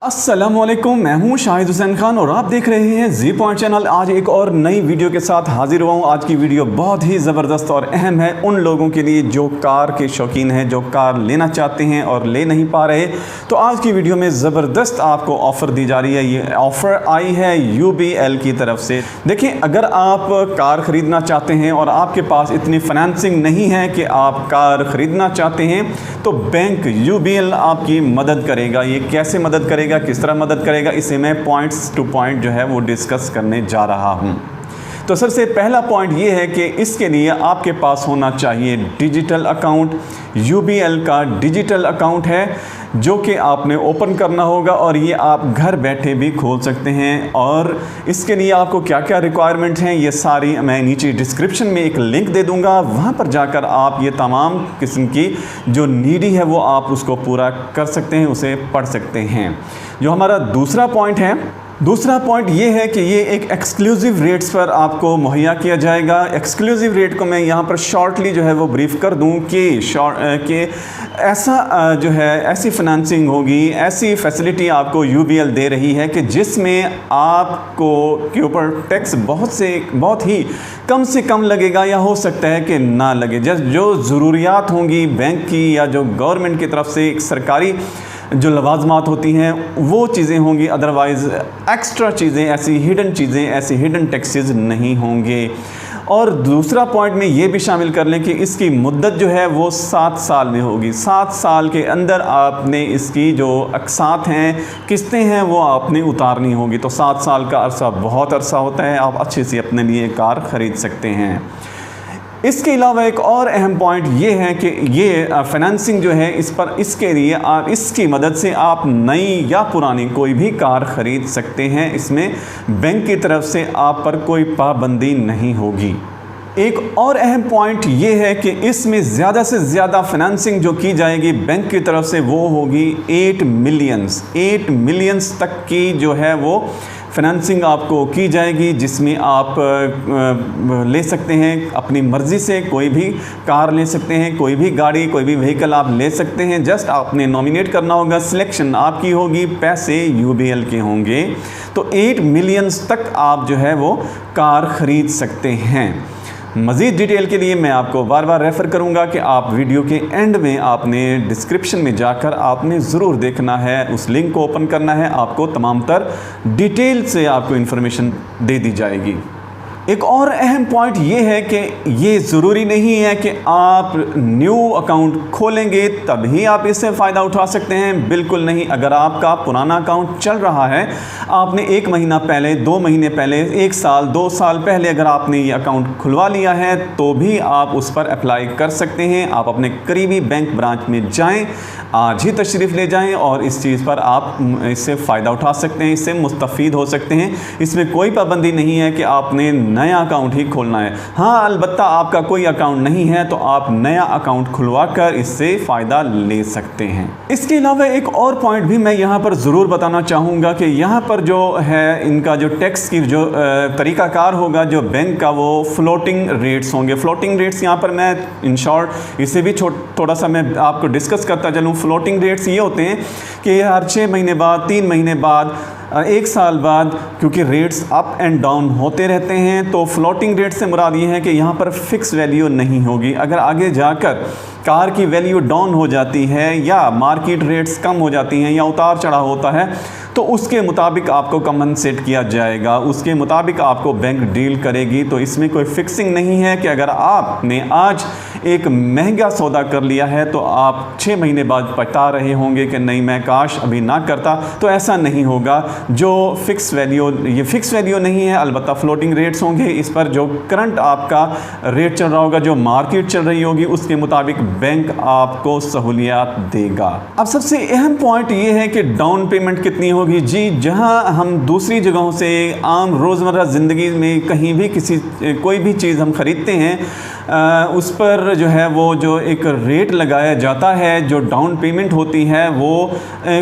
अस्सलामुअलैकुम, मैं हूं शाहिद हुसैन खान और आप देख रहे हैं जी पॉइंट चैनल। आज एक और नई वीडियो के साथ हाजिर हुआ हूं। आज की वीडियो बहुत ही ज़बरदस्त और अहम है उन लोगों के लिए जो कार के शौकीन हैं, जो कार लेना चाहते हैं और ले नहीं पा रहे। तो आज की वीडियो में ज़बरदस्त आपको ऑफ़र दी जा रही है। ये ऑफ़र आई है UBL की तरफ से। देखिए, अगर आप कार ख़रीदना चाहते हैं और आपके पास इतनी फाइनेंसिंग नहीं है कि आप कार ख़रीदना चाहते हैं, तो बैंक UBL आपकी मदद करेगा। ये कैसे मदद करेगा, किस तरह मदद करेगा, इसे मैं पॉइंट्स टू पॉइंट जो है वो डिस्कस करने जा रहा हूं। तो सबसे पहला पॉइंट ये है कि इसके लिए आपके पास होना चाहिए डिजिटल अकाउंट। UBL का डिजिटल अकाउंट है जो कि आपने ओपन करना होगा और ये आप घर बैठे भी खोल सकते हैं। और इसके लिए आपको क्या क्या रिक्वायरमेंट हैं, ये सारी मैं नीचे डिस्क्रिप्शन में एक लिंक दे दूंगा। वहाँ पर जाकर आप ये तमाम किस्म की जो नीडी है वो आप उसको पूरा कर सकते हैं, उसे पढ़ सकते हैं। जो हमारा दूसरा पॉइंट ये है कि ये एक एक्सक्लूसिव रेट्स पर आपको मुहैया किया जाएगा। एक्सक्लूसिव रेट को मैं यहाँ पर शॉर्टली जो है वो ब्रीफ कर दूँ कि ऐसा जो है ऐसी फाइनेंसिंग होगी, ऐसी फैसिलिटी आपको UBL दे रही है कि जिसमें आपको के ऊपर टैक्स बहुत ही कम से कम लगेगा या हो सकता है कि ना लगे। जो ज़रूरियात होंगी बैंक की या जो गवर्नमेंट की तरफ से एक सरकारी जो लवाजमात होती हैं वो चीज़ें होंगी, अदरवाइज़ एक्स्ट्रा चीज़ें, ऐसी हिडन टैक्सेस नहीं होंगे। और दूसरा पॉइंट में ये भी शामिल कर लें कि इसकी मुद्दत जो है वो 7 साल में होगी। 7 साल के अंदर आपने इसकी जो अक़सात हैं, किस्तें हैं, वो आपने उतारनी होगी। तो 7 साल का अरसा बहुत अरसा होता है, आप अच्छे से अपने लिए कार ख़रीद सकते हैं। इसके अलावा एक और अहम पॉइंट ये है कि ये फाइनेंसिंग जो है इसके लिए आप इसकी मदद से आप नई या पुरानी कोई भी कार ख़रीद सकते हैं। इसमें बैंक की तरफ से आप पर कोई पाबंदी नहीं होगी। एक और अहम पॉइंट ये है कि इसमें ज़्यादा से ज़्यादा फाइनेंसिंग जो की जाएगी बैंक की तरफ से वो होगी 8 मिलियंस तक की जो है वो फाइनेंसिंग आपको की जाएगी, जिसमें आप ले सकते हैं अपनी मर्ज़ी से कोई भी कार ले सकते हैं, कोई भी गाड़ी, कोई भी व्हीकल आप ले सकते हैं। जस्ट आपने नॉमिनेट करना होगा, सिलेक्शन आपकी होगी, पैसे UBL के होंगे। तो 8 मिलियंस तक आप जो है वो कार ख़रीद सकते हैं। मज़ीद डिटेल के लिए मैं आपको बार बार रेफ़र करूंगा कि आप वीडियो के एंड में आपने डिस्क्रिप्शन में जाकर आपने ज़रूर देखना है, उस लिंक को ओपन करना है, आपको तमाम तर डिटेल से आपको इन्फॉर्मेशन दे दी जाएगी। एक और अहम पॉइंट ये है कि ये ज़रूरी नहीं है कि आप न्यू अकाउंट खोलेंगे तभी आप इससे फ़ायदा उठा सकते हैं। बिल्कुल नहीं। अगर आपका पुराना अकाउंट चल रहा है, आपने 1 महीना पहले, 2 महीने पहले, 1 साल, 2 साल पहले अगर आपने ये अकाउंट खुलवा लिया है तो भी आप उस पर अप्लाई कर सकते हैं। आप अपने करीबी बैंक ब्रांच में जाएँ, आज ही तशरीफ़ ले जाएँ और इस चीज़ पर आप इससे फ़ायदा उठा सकते हैं, इससे मुस्तफ़ीद हो सकते हैं। इसमें कोई पाबंदी नहीं है कि आपने नया अकाउंट ही खोलना है। हाँ, अलबत्ता आपका कोई अकाउंट नहीं है तो आप नया अकाउंट खुलवा कर इससे फ़ायदा ले सकते हैं। इसके अलावा एक और पॉइंट भी मैं यहाँ पर ज़रूर बताना चाहूँगा कि यहाँ पर जो है इनका जो टैक्स की जो तरीक़ाकार होगा जो बैंक का, वो फ्लोटिंग रेट्स होंगे। फ्लोटिंग रेट्स यहाँ पर मैं इन शॉर्ट इसे भी थोड़ा सा मैं आपको डिस्कस करता चलूँ। फ्लोटिंग रेट्स ये होते हैं कि हर 6 महीने बाद, 3 महीने बाद, 1 साल बाद, क्योंकि रेट्स अप एंड डाउन होते रहते हैं, तो फ्लोटिंग रेट से मुराद ये है कि यहाँ पर फ़िक्स वैल्यू नहीं होगी। अगर आगे जाकर कार की वैल्यू डाउन हो जाती है या मार्केट रेट्स कम हो जाती हैं या उतार चढ़ाव होता है तो उसके मुताबिक आपको कंपनसेट किया जाएगा, उसके मुताबिक आपको बैंक डील करेगी। तो इसमें कोई फिक्सिंग नहीं है कि अगर आपने आज एक महंगा सौदा कर लिया है तो आप 6 महीने बाद पछता रहे होंगे कि नहीं, मैं काश अभी ना करता। तो ऐसा नहीं होगा। जो फिक्स वैल्यू नहीं है, अलबत्ता फ्लोटिंग रेट्स होंगे। इस पर जो करंट आपका रेट चल रहा होगा, जो मार्केट चल रही होगी, उसके मुताबिक बैंक आपको सहूलियात देगा। अब सबसे अहम पॉइंट ये है कि डाउन पेमेंट कितनी होगी। जी, जहां हम दूसरी जगहों से आम रोज़मर्रा ज़िंदगी में कहीं भी कोई भी चीज़ हम ख़रीदते हैं, उस पर जो है वो जो एक रेट लगाया जाता है, जो डाउन पेमेंट होती है वो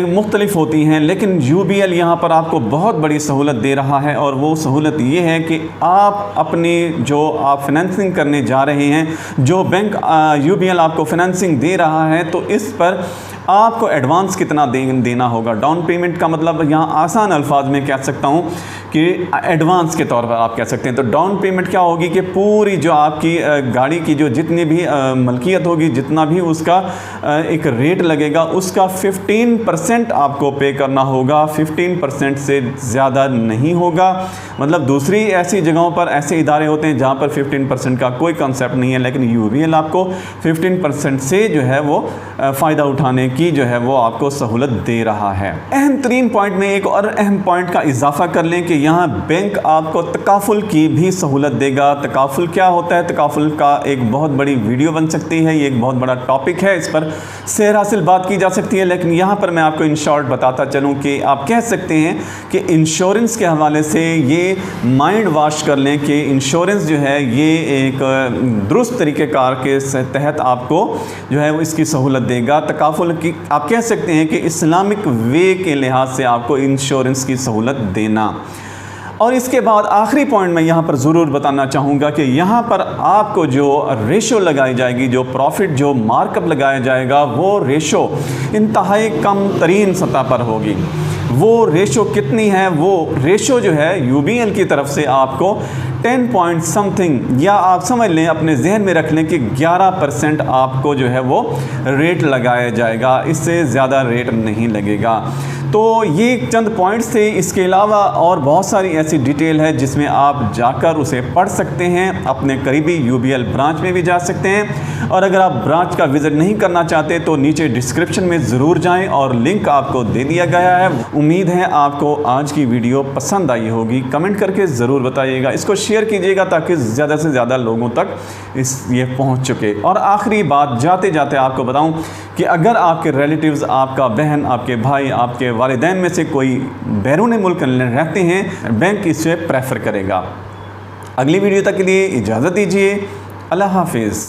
मुख्तलिफ़ होती हैं। लेकिन UBL यहाँ पर आपको बहुत बड़ी सहूलत दे रहा है और वो सहूलत ये है कि आप अपनी जो आप फाइनेंसिंग करने जा रहे हैं, जो बैंक UBL आपको फाइनेंसिंग दे रहा है, तो इस पर आपको एडवांस कितना देना होगा। डाउन पेमेंट का मतलब यहाँ आसान अल्फाज में कह सकता हूँ कि एडवांस के तौर पर आप कह सकते हैं। तो डाउन पेमेंट क्या होगी कि पूरी जो आपकी गाड़ी की जो जितनी भी मलकियत होगी, जितना भी उसका एक रेट लगेगा, उसका 15% आपको पे करना होगा। 15% से ज़्यादा नहीं होगा। मतलब दूसरी ऐसी जगहों पर ऐसे इदारे होते हैं जहाँ पर 15% का कोई कंसेप्ट नहीं है, लेकिन यूबीएल आपको 15% से जो है वो फ़ायदा उठाने की जो है वो आपको सहूलत दे रहा है। अहम तरीन पॉइंट में एक और अहम पॉइंट का इजाफा कर लें कि यहाँ बैंक आपको तकाफुल की भी सहूलत देगा। तकाफुल क्या होता है? तकाफुल का एक बहुत बड़ी वीडियो बन सकती है, ये एक बहुत बड़ा टॉपिक है, इस पर सेहर हासिल बात की जा सकती है, लेकिन यहाँ पर मैं आपको इन शॉर्ट बताता चलूँ कि आप कह सकते हैं कि इंश्योरेंस के हवाले से ये माइंड वॉश कर लें कि इंश्योरेंस जो है ये एक दुरुस्त तरीक़ेकार के तहत आपको जो है वो इसकी सहूलत देगा। तकाफुल की आप कह सकते हैं कि इस्लामिक वे के लिहाज से आपको इंश्योरेंस की सहूलत देना। और इसके बाद आखिरी पॉइंट मैं यहाँ पर ज़रूर बताना चाहूँगा कि यहाँ पर आपको जो रेशो लगाई जाएगी, जो प्रॉफिट जो मार्कअप लगाया जाएगा, वो रेशो इंतहाई कम तरीन सतह पर होगी। वो रेशो कितनी है? वो रेशो जो है यूबीएल की तरफ से आपको 10 पॉइंट समथिंग, या आप समझ लें, अपने जहन में रख लें कि 11% आपको जो है वो रेट लगाया जाएगा, इससे ज़्यादा रेट नहीं लगेगा। तो ये चंद पॉइंट्स थे। इसके अलावा और बहुत सारी ऐसी डिटेल है जिसमें आप जाकर उसे पढ़ सकते हैं। अपने करीबी यूबीएल ब्रांच में भी जा सकते हैं, और अगर आप ब्रांच का विज़िट नहीं करना चाहते तो नीचे डिस्क्रिप्शन में ज़रूर जाएं और लिंक आपको दे दिया गया है। उम्मीद है आपको आज की वीडियो पसंद आई होगी। कमेंट करके ज़रूर बताइएगा, इसको शेयर कीजिएगा ताकि ज़्यादा से ज़्यादा लोगों तक ये पहुँच चुके। और आखिरी बात जाते जाते आपको बताऊँ कि अगर आपके रिलेटिव्स, आपका बहन, आपके भाई, आपके वालिदैन में से कोई बैरून मुल्क रहते हैं, बैंक इसे प्रेफर करेगा। अगली वीडियो तक के लिए इजाज़त दीजिए। अल्लाह हाफिज़।